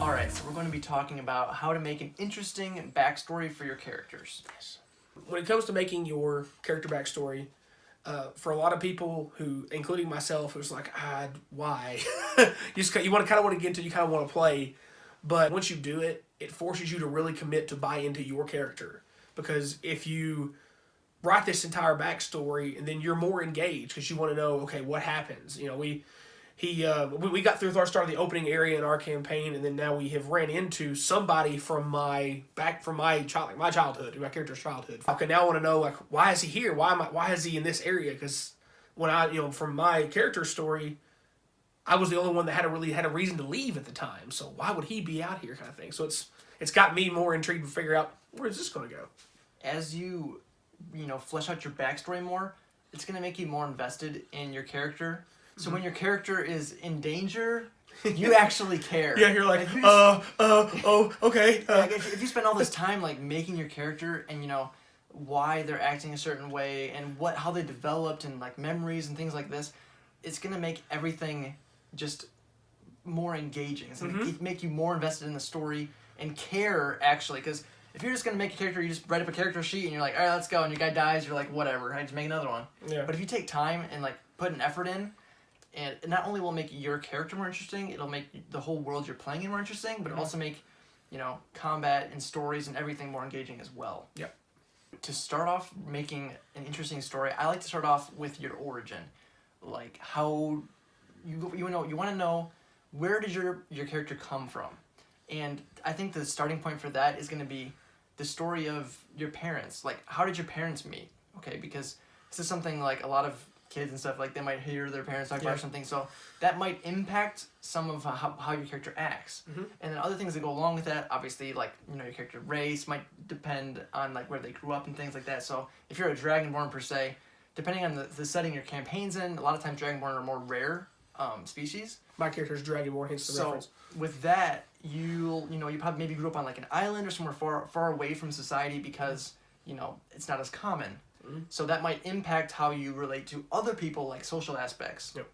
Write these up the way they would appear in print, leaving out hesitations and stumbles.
Alright, so we're going to be talking about how to make an interesting backstory for your characters. Yes. When it comes to making your character backstory, for a lot of people who, including myself, it was like, why? You want to get into, you kind of want to play, but once you do it, it forces you to really commit to buy into your character. Because if you write this entire backstory and then you're more engaged because you want to know, okay, what happens? We got through our start of the opening area in our campaign, and then now we have ran into somebody from my childhood, my character's childhood. Okay, now I want to know, like, why is he here? Why is he in this area? Because when from my character's story, I was the only one that had a reason to leave at the time. So why would he be out here, kind of thing? So it's got me more intrigued to figure out, where is this going to go? As you flesh out your backstory more, it's going to make you more invested in your character. So when your character is in danger, you actually care. Yeah, you're like okay. If you spend all this time making your character and why they're acting a certain way and how they developed and memories and things like this, it's gonna make everything just more engaging. It's gonna make you more invested in the story and care actually. Because if you're just gonna make a character, you just write up a character sheet and you're like, all right, let's go, and your guy dies, you're like, whatever, I just make another one. Yeah. But if you take time and put an effort in. And it not only will make your character more interesting, it'll make the whole world you're playing in more interesting, but it'll also make, combat and stories and everything more engaging as well. Yep. To start off making an interesting story, I like to start off with your origin. Like how you want to know, where did your character come from? And I think the starting point for that is going to be the story of your parents. Like, how did your parents meet? Okay, because this is something a lot of kids and stuff, they might hear their parents talk about or something, so that might impact some of how your character acts. And then other things that go along with that, obviously, your character race might depend on where they grew up and things like that. So if you're a Dragonborn per se, depending on the setting your campaign's in, a lot of times Dragonborn are more rare species. My character's Dragonborn, hence the reference. So with that, you probably maybe grew up on an island or somewhere far away from society because it's not as common. So that might impact how you relate to other people, social aspects. Yep.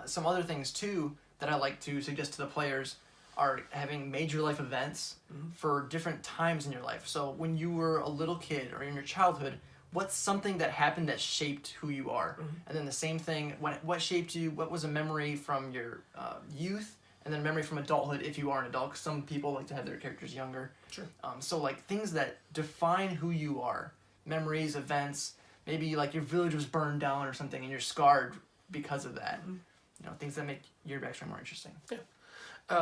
Some other things, too, that I like to suggest to the players are having major life events for different times in your life. So when you were a little kid or in your childhood, what's something that happened that shaped who you are? And then the same thing, what shaped you, what was a memory from your youth, and then a memory from adulthood if you are an adult, because some people like to have their characters younger. Sure. So things that define who you are, memories, events. Maybe your village was burned down or something and you're scarred because of that. Things that make your backstory more interesting. Yeah.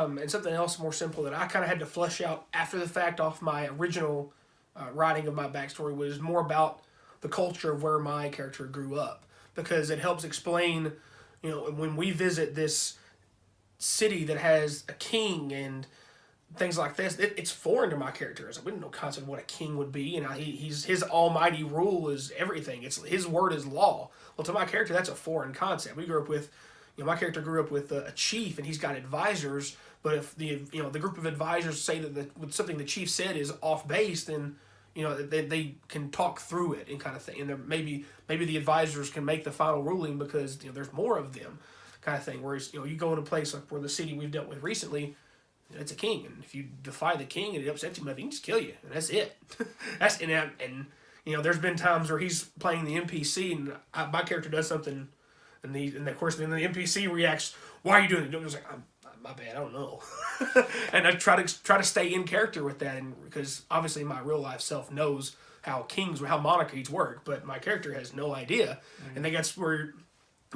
And something else more simple that I kind of had to flesh out after the fact off my original writing of my backstory was more about the culture of where my character grew up. Because it helps explain, when we visit this city that has a king and things like this, it's foreign to my character. We didn't know concept of what a king would be, and his almighty rule is everything. It's his word is law. Well, to my character, that's a foreign concept. We grew up with, my character grew up with a chief, and he's got advisors. But if the group of advisors say that with something the chief said is off base, then they can talk through it and kind of thing. And maybe the advisors can make the final ruling because there's more of them, kind of thing. Whereas you go in a place like where the city we've dealt with recently. It's a king, and if you defy the king and it upsets him, he can just kill you, and that's it. There's been times where he's playing the NPC, and my character does something, and of course then the NPC reacts, "Why are you doing it?" I'm just like, "My bad, I don't know." And I try to stay in character with that, and because obviously my real life self knows how monarchies work, but my character has no idea, and I think that's where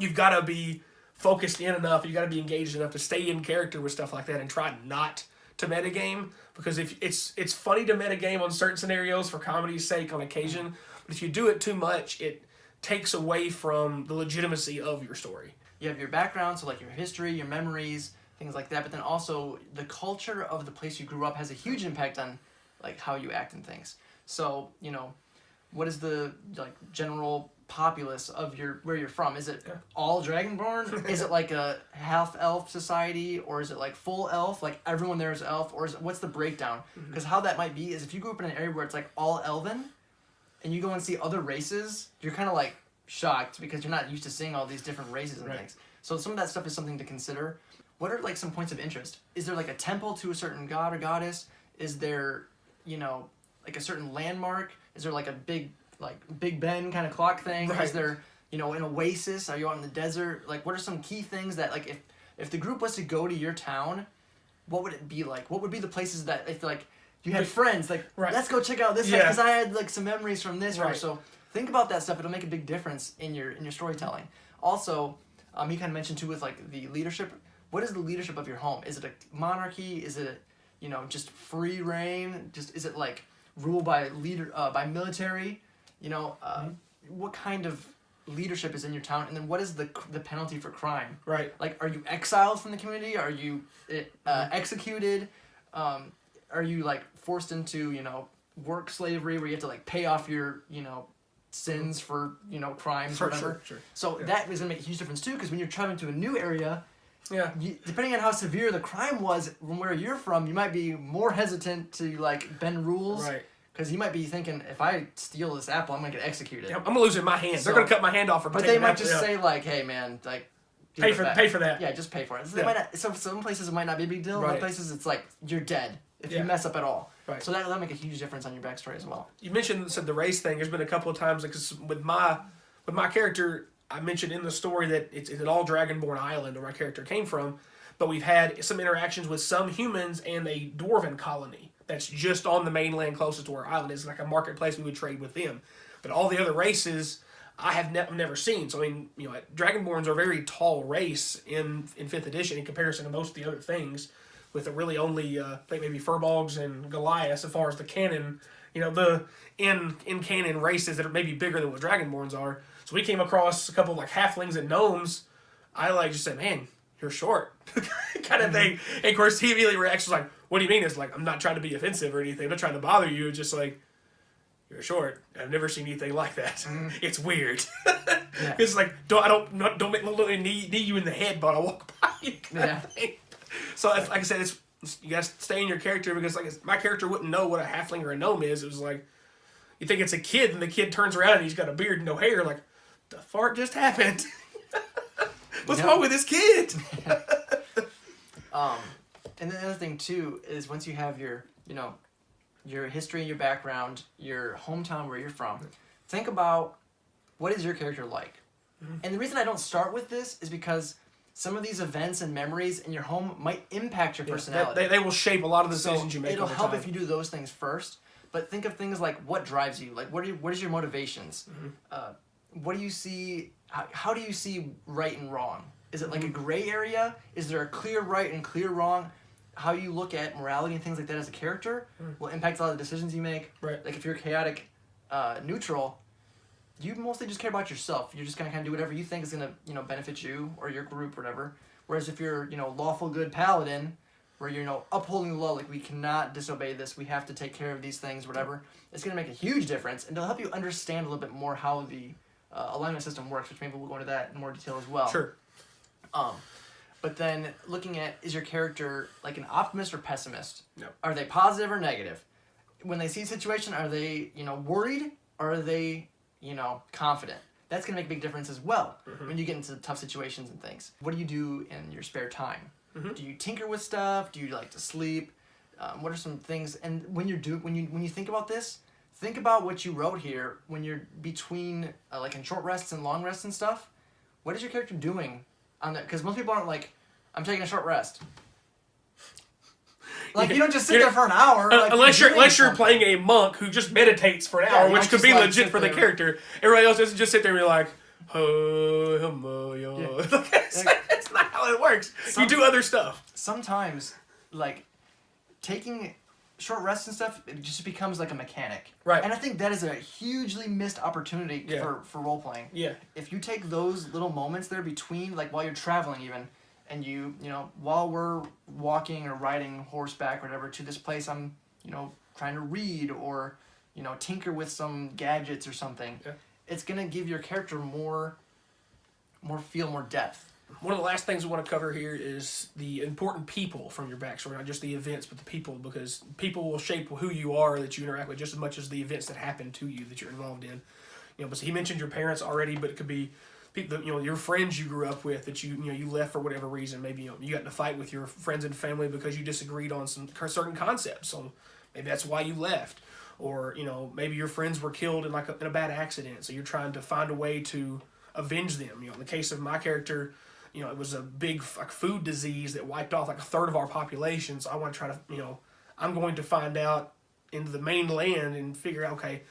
you've got to be focused in enough, you got to be engaged enough to stay in character with stuff like that and try not to metagame, because if it's funny to metagame on certain scenarios for comedy's sake on occasion, but if you do it too much, it takes away from the legitimacy of your story. You have your background, so your history, your memories, things like that, but then also the culture of the place you grew up has a huge impact on how you act and things. So, what is the general populace of where you're from? Is it all Dragonborn? Is it a half elf society, or is it full elf, everyone there is elf, or what's the breakdown? Because how that might be is if you grew up in an area where it's all elven and you go and see other races, you're kind of shocked because you're not used to seeing all these different races and things. So some of that stuff is something to consider. what are like some points of interest? Is there like a temple to a certain god or goddess? Is there, you know, like a certain landmark? Is there like a big Ben kind of clock thing? Right. Is there, you know, an oasis? Are you out in the desert? Like, what are some key things that, like, if the group was to go to your town, what would it be like? What would be the places that, if like you had friends, like, let's go check out this place because I had like some memories from this. Right. So think about that stuff. It'll make a big difference in your storytelling. Also, you kind of mentioned too with like the leadership. What is the leadership of your home? Is it a monarchy? Is it, you know, just free reign? Is it like ruled by by military? You know, what kind of leadership is in your town, and then what is the penalty for crime? Right. Like, are you exiled from the community? Are you executed? Are you like forced into, you know, work slavery where you have to like pay off your, you know, sins for, you know, crimes or whatever? Sure. So that is gonna make a huge difference too, because when you're traveling to a new area, depending on how severe the crime was from where you're from, you might be more hesitant to like bend rules. Right. Because you might be thinking, if I steal this apple, I'm gonna get executed. Yeah, I'm gonna lose it in my hand. They're gonna cut my hand off. But they might just say like, "Hey, man, like, pay for that." Yeah, just pay for it. So they might not. So some places it might not be a big deal. Other places it's like you're dead if you mess up at all. Right. So that'll make a huge difference on your backstory as well. You said the race thing. There's been a couple of times because with my character, I mentioned in the story that it's an all Dragonborn island where my character came from, but we've had some interactions with some humans and a dwarven colony that's just on the mainland closest to where our island is, like a marketplace we would trade with them. But all the other races I have never seen. So I mean, you know, Dragonborns are a very tall race in 5th edition in comparison to most of the other things, with really only I think maybe Furbolgs and Goliaths as far as the canon, you know, the in canon races that are maybe bigger than what Dragonborns are. So we came across a couple of like halflings and gnomes. I like just said, "Man, you're short," kind of thing. And of course he immediately reacts like, "What do you mean?" It's like, "I'm not trying to be offensive or anything. I'm not trying to bother you. It's just like, you're short. I've never seen anything like that. It's weird." It's like, don't make me knee you in the head, but I walk by you. Kind of thing. So like I said, you gotta stay in your character, because like my character wouldn't know what a halfling or a gnome is. It was like, you think it's a kid, and the kid turns around and he's got a beard and no hair. Like, the fart just happened. What's wrong with this kid? And then the other thing too is once you have your, you know, your history, your background, your hometown where you're from, think about what is your character like. And the reason I don't start with this is because some of these events and memories in your home might impact your personality. They will shape a lot of the decisions you make. It'll help if you do those things first. But think of things like what drives you. Like what is your motivations? What do you see? How do you see right and wrong? Is it like a gray area? Is there a clear right and clear wrong? How you look at morality and things like that as a character will impact a lot of the decisions you make. Right. Like if you're chaotic, neutral, you mostly just care about yourself. You're just gonna kind of do whatever you think is gonna, you know, benefit you or your group or whatever. Whereas if you're, you know, lawful good paladin, where you're, you know, upholding the law, like we cannot disobey this, we have to take care of these things, whatever. It's gonna make a huge difference, and it'll help you understand a little bit more how the alignment system works, which maybe we'll go into that in more detail as well. Sure. But then looking at, is your character like an optimist or pessimist? No. Are they positive or negative? When they see a situation, are they, you know, worried, or are they, you know, confident? That's going to make a big difference as well when you get into tough situations and things. What do you do in your spare time? Do you tinker with stuff? Do you like to sleep? What are some things? And when you think about this, think about what you wrote here when you're between like in short rests and long rests and stuff. What is your character doing on that? Because most people aren't like, I'm taking a short rest. Like, you don't just sit there for an hour. Like, unless you're playing a monk who just meditates for an hour, which could be like legit for the character. Everybody else doesn't just sit there and be like, It's not how it works. You do other stuff. Sometimes, like, taking short rests and stuff, it just becomes like a mechanic. Right. And I think that is a hugely missed opportunity for role playing. Yeah. If you take those little moments there between, like while you're traveling even, and you know, while we're walking or riding horseback or whatever to this place, I'm, you know, trying to read or, you know, tinker with some gadgets or something. Yeah. It's gonna give your character more feel, more depth. One of the last things we want to cover here is the important people from your backstory, not just the events, but the people, because people will shape who you are that you interact with just as much as the events that happen to you that you're involved in. You know, but he mentioned your parents already, but it could be people, your friends you grew up with that you left for whatever reason. Maybe you got in a fight with your friends and family because you disagreed on some certain concepts. So maybe that's why you left, or maybe your friends were killed in in a bad accident. So you're trying to find a way to avenge them. In the case of my character, it was a big food disease that wiped off a third of our population. So I want to try to I'm going to find out into the mainland and figure out, okay,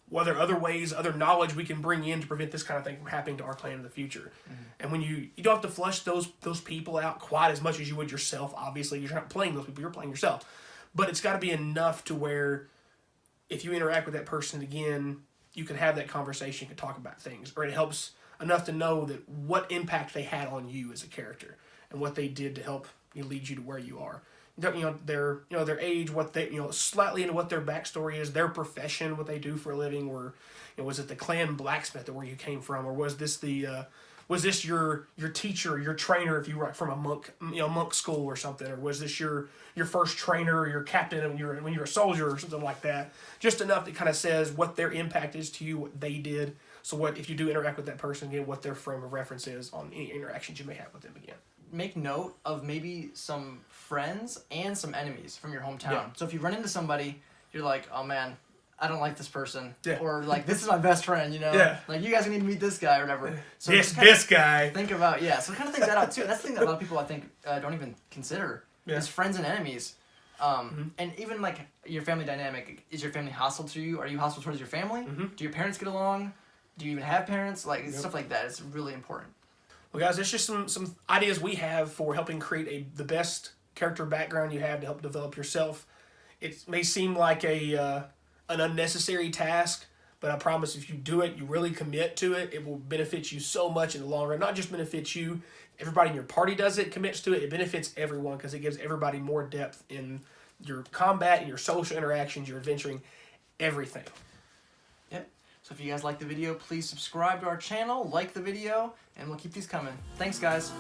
what are other ways, other knowledge we can bring in to prevent this kind of thing from happening to our clan in the future. Mm-hmm. And when you don't have to flush those people out quite as much as you would yourself. Obviously, you're not playing those people, you're playing yourself. But it's got to be enough to where if you interact with that person again, you can have that conversation, you can talk about things, or it helps enough to know that what impact they had on you as a character and what they did to help lead you to where you are. Their age, what they slightly into what their backstory is, their profession, what they do for a living, or was it the clan blacksmith or where you came from, or was this your teacher, your trainer if you were from a monk school or something, or was this your first trainer or your captain when you're a soldier or something like that? Just enough that kind of says what their impact is to you, what they did. So what if you do interact with that person again, what their frame of reference is on any interactions you may have with them again. Make note of maybe some friends and some enemies from your hometown. Yeah. So if you run into somebody, you're like, oh man, I don't like this person. Yeah. Or like, this is my best friend, Yeah. Like, you guys need to meet this guy or whatever. So this guy. Think about, so kind of think that out too. That's the thing that a lot of people I think don't even consider is friends and enemies. And even like your family dynamic. Is your family hostile to you? Are you hostile towards your family? Mm-hmm. Do your parents get along? Do you even have parents? Like, stuff like that. It's really important. Well, guys, there's just some ideas we have for helping create the best character background you have to help develop yourself. It may seem like an unnecessary task, but I promise if you do it, you really commit to it, it will benefit you so much in the long run. Not just benefit you, everybody in your party does it, commits to it. It benefits everyone because it gives everybody more depth in your combat, in your social interactions, your adventuring, everything. Yep. So if you guys like the video, please subscribe to our channel, like the video, and we'll keep these coming. Thanks, guys.